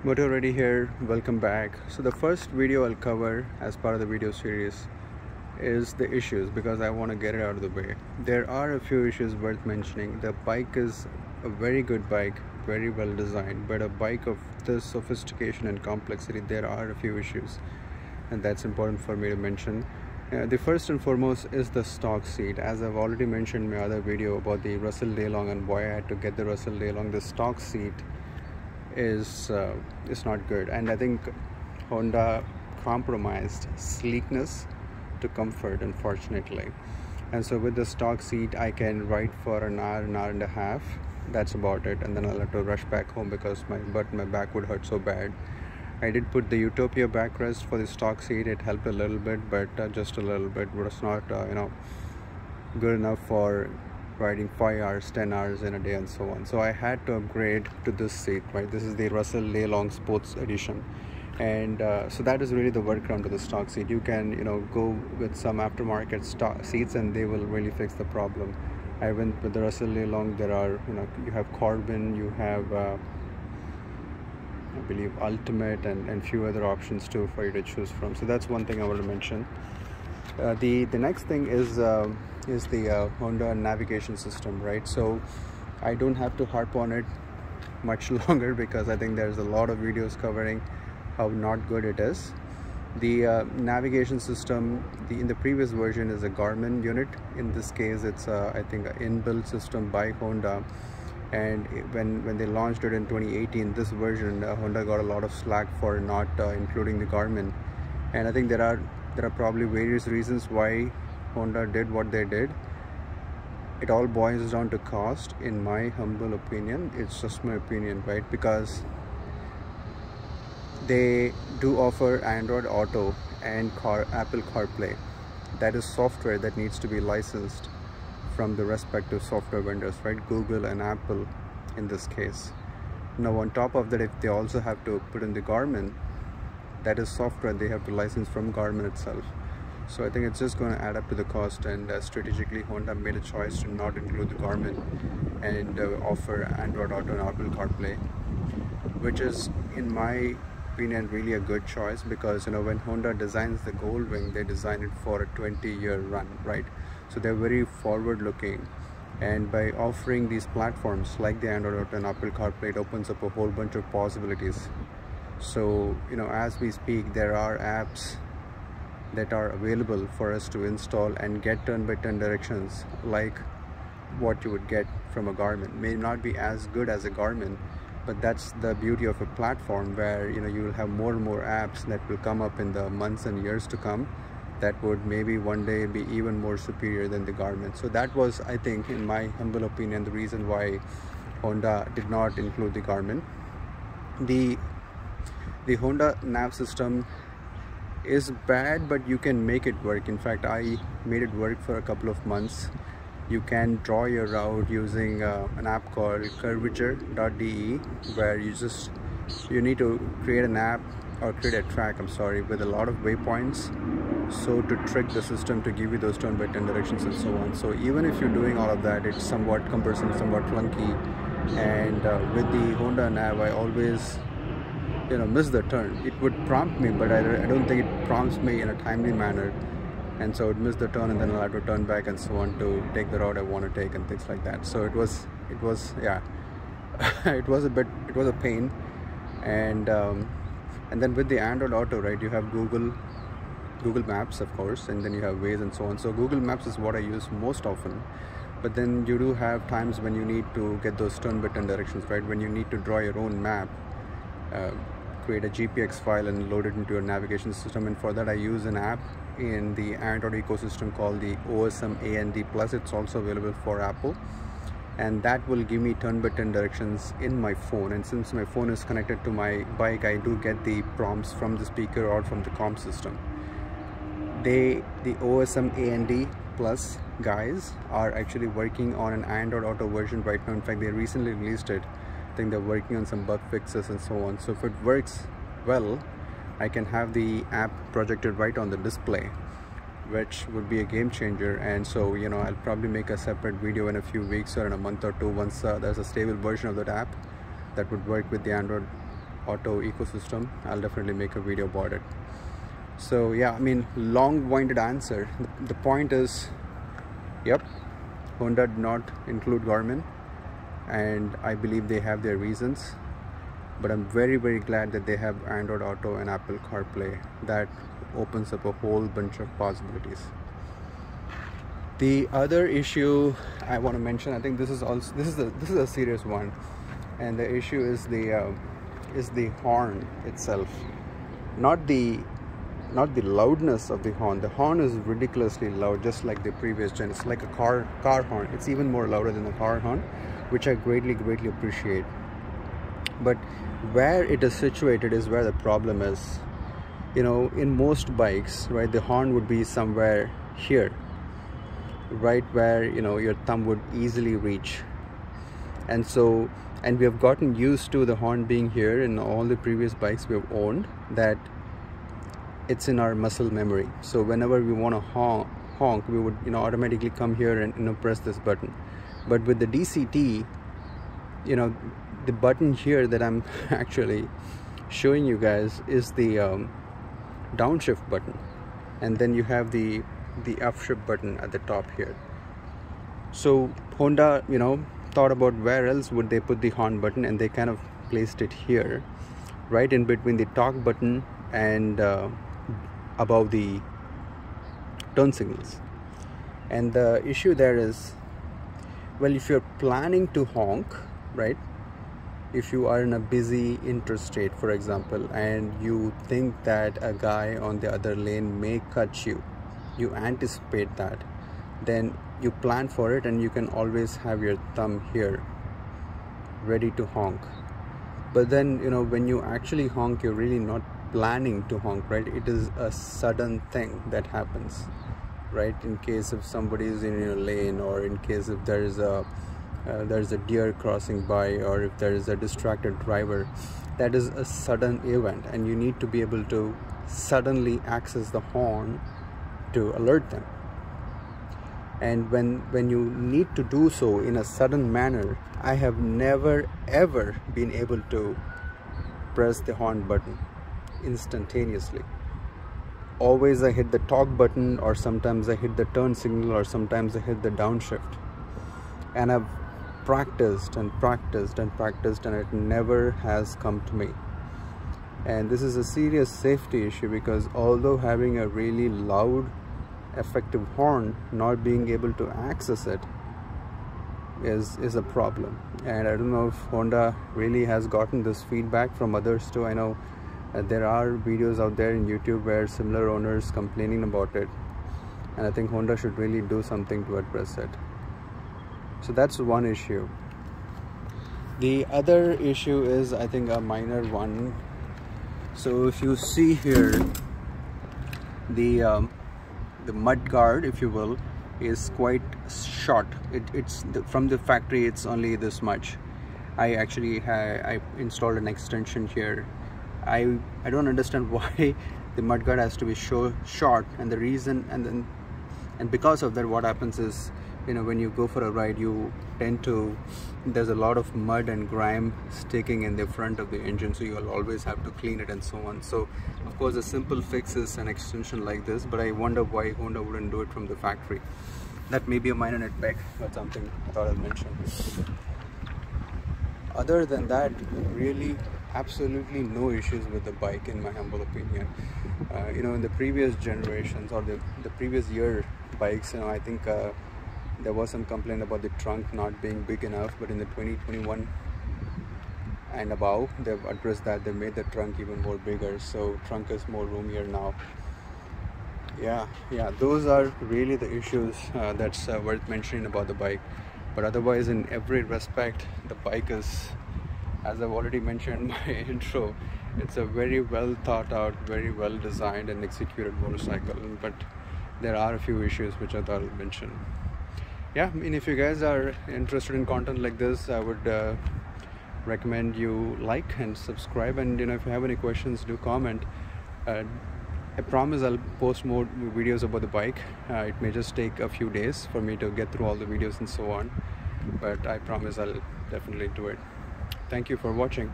Moto Ready here, welcome back. So the first video I'll cover as part of the video series is the issues because I want to get it out of the way. There are a few issues worth mentioning. The bike is a very good bike, very well designed, but a bike of this sophistication and complexity, there are a few issues, and that's important for me to mention. The first and foremost is the stock seat. As I've already mentioned in my other video about the Russell Daylong and why I had to get the Russell Daylong, the stock seat is not good, and I think Honda compromised sleekness to comfort, unfortunately. And so with the stock seat I can ride for an hour and a half, that's about it, and then I'll have to rush back home because my back would hurt so bad. I did put the Utopia backrest for the stock seat. It helped a little bit, but just a little bit, but it's not good enough for riding 5 hours, 10 hours in a day and so on. So I had to upgrade to this seat, right? This is the Russell Daylong Sports Edition, and so that is really the workaround to the stock seat. You can go with some aftermarket stock seats and they will really fix the problem. I went with the Russell Daylong. There are you have Corbin, you have I believe Ultimate, and few other options too for you to choose from. So that's one thing I want to mention. The next thing is the Honda navigation system, right? So I don't have to harp on it much longer because I think there's a lot of videos covering how not good it is. The navigation system, in the previous version, is a Garmin unit. In this case, it's I think an inbuilt system by Honda. And when they launched it in 2018, this version, Honda got a lot of slack for not including the Garmin. And I think there are probably various reasons why Honda did what they did. It all boils down to cost, in my humble opinion. It's just my opinion, right? Because they do offer Android Auto and Apple CarPlay. That is software that needs to be licensed from the respective software vendors, right? Google and Apple in this case. Now on top of that, if they also have to put in the Garmin, that is software they have to license from Garmin itself. So I think it's just going to add up to the cost, and strategically Honda made a choice to not include the Garmin and offer Android Auto and Apple CarPlay, which is, in my opinion, really a good choice, because when Honda designs the Goldwing, they design it for a 20-year run, right? So they're very forward-looking, and by offering these platforms like the Android Auto and Apple CarPlay, it opens up a whole bunch of possibilities. So as we speak, there are apps that are available for us to install and get turn-by-turn directions like what you would get from a Garmin. May not be as good as a Garmin, but that's the beauty of a platform where you will have more and more apps that will come up in the months and years to come that would maybe one day be even more superior than the Garmin. So that was, I think, in my humble opinion, the reason why Honda did not include the Garmin. The Honda nav system is bad, but you can make it work. In fact, I made it work for a couple of months. You can draw your route using an app called curvature.de, where you need to create an app, or create a track, I'm sorry, with a lot of waypoints, so to trick the system to give you those turn-by-turn directions and so on. So even if you're doing all of that, it's somewhat cumbersome, somewhat clunky, and with the Honda nav, I always miss the turn. It would prompt me, but I don't think it prompts me in a timely manner, and so it missed the turn, and then I'll have to turn back and so on to take the route I want to take and things like that. So it was yeah it was a pain. And then with the Android Auto, right, you have Google Maps, of course, and then you have Waze and so on. So Google Maps is what I use most often, but then you do have times when you need to get those turn-by-turn directions, right? When you need to draw your own map, create a GPX file and load it into your navigation system, and for that I use an app in the Android ecosystem called the OSM AND Plus. It's also available for Apple, and that will give me turn-by-turn directions in my phone. And since my phone is connected to my bike, I do get the prompts from the speaker or from the comm system. The OSM AND Plus guys are actually working on an Android Auto version right now. In fact, they recently released it. I think they're working on some bug fixes and so on. So if it works well, I can have the app projected right on the display, which would be a game changer. And so I'll probably make a separate video in a few weeks or in a month or two once there's a stable version of that app that would work with the Android auto ecosystem, I'll definitely make a video about it. So yeah, I mean, long-winded answer. The point is, yep, Honda did not include Garmin, and I believe they have their reasons, but I'm very glad that they have Android Auto and Apple CarPlay. That opens up a whole bunch of possibilities. The other issue I want to mention, I think this is a serious one, and the issue is the horn itself, not the loudness of the horn. The horn is ridiculously loud, just like the previous gen. It's like a car horn. It's even more louder than the car horn, which I greatly appreciate. But where it is situated is where the problem is. You know, in most bikes, right, the horn would be somewhere here, right where, you know, your thumb would easily reach. And we have gotten used to the horn being here in all the previous bikes we have owned, that it's in our muscle memory. So whenever we want to honk, we would, you know, automatically come here and, you know, press this button. But with the DCT, you know, the button here that I'm actually showing you guys is the downshift button, and then you have the upshift button at the top here. So Honda, you know, thought about where else would they put the horn button, and they kind of placed it here, right in between the talk button and above the turn signals. And the issue there is, well, if you're planning to honk, right, if you are in a busy interstate, for example, and you think that a guy on the other lane may cut you, you anticipate that, then you plan for it, and you can always have your thumb here ready to honk. But then, you know, when you actually honk, you're really not planning to honk, right? It is a sudden thing that happens, right? In case if somebody is in your lane, or in case if there is a deer crossing by, or if there is a distracted driver, that is a sudden event, and you need to be able to suddenly access the horn to alert them. And when you need to do so in a sudden manner, I have never ever been able to press the horn button instantaneously. Always I hit the talk button, or sometimes I hit the turn signal, or sometimes I hit the downshift. And I've practiced and it never has come to me. And this is a serious safety issue, because although having a really loud effective horn, not being able to access it is a problem. And I don't know if Honda really has gotten this feedback from others too. I know there are videos out there in YouTube where similar owners complaining about it, and I think Honda should really do something to address it. So that's one issue. The other issue is, I think, a minor one. So if you see here, the mud guard, if you will, is quite short. From the factory, it's only this much. I installed an extension here. I don't understand why the mud guard has to be so short, and the reason, and because of that, what happens is, you know, when you go for a ride, you tend to, there's a lot of mud and grime sticking in the front of the engine, so you'll always have to clean it and so on. So of course a simple fix is an extension like this, but I wonder why Honda wouldn't do it from the factory. That may be a minor nitpick, but something I thought I'd mention. Other than that, really absolutely no issues with the bike, in my humble opinion. You know, in the previous generations, or the previous year bikes, you know, I think there was some complaint about the trunk not being big enough, but in the 2021 and above, they've addressed that. They made the trunk even more bigger, so trunk is more roomier now. Yeah, those are really the issues that's worth mentioning about the bike. But otherwise, in every respect, the bike is, as I've already mentioned in my intro, it's a very well thought out, very well designed and executed motorcycle. But there are a few issues which I thought I'd mention. Yeah, I mean, if you guys are interested in content like this, I would recommend you like and subscribe, and you know, if you have any questions, do comment. I promise I'll post more videos about the bike. It may just take a few days for me to get through all the videos and so on, but I promise I'll definitely do it. Thank you for watching.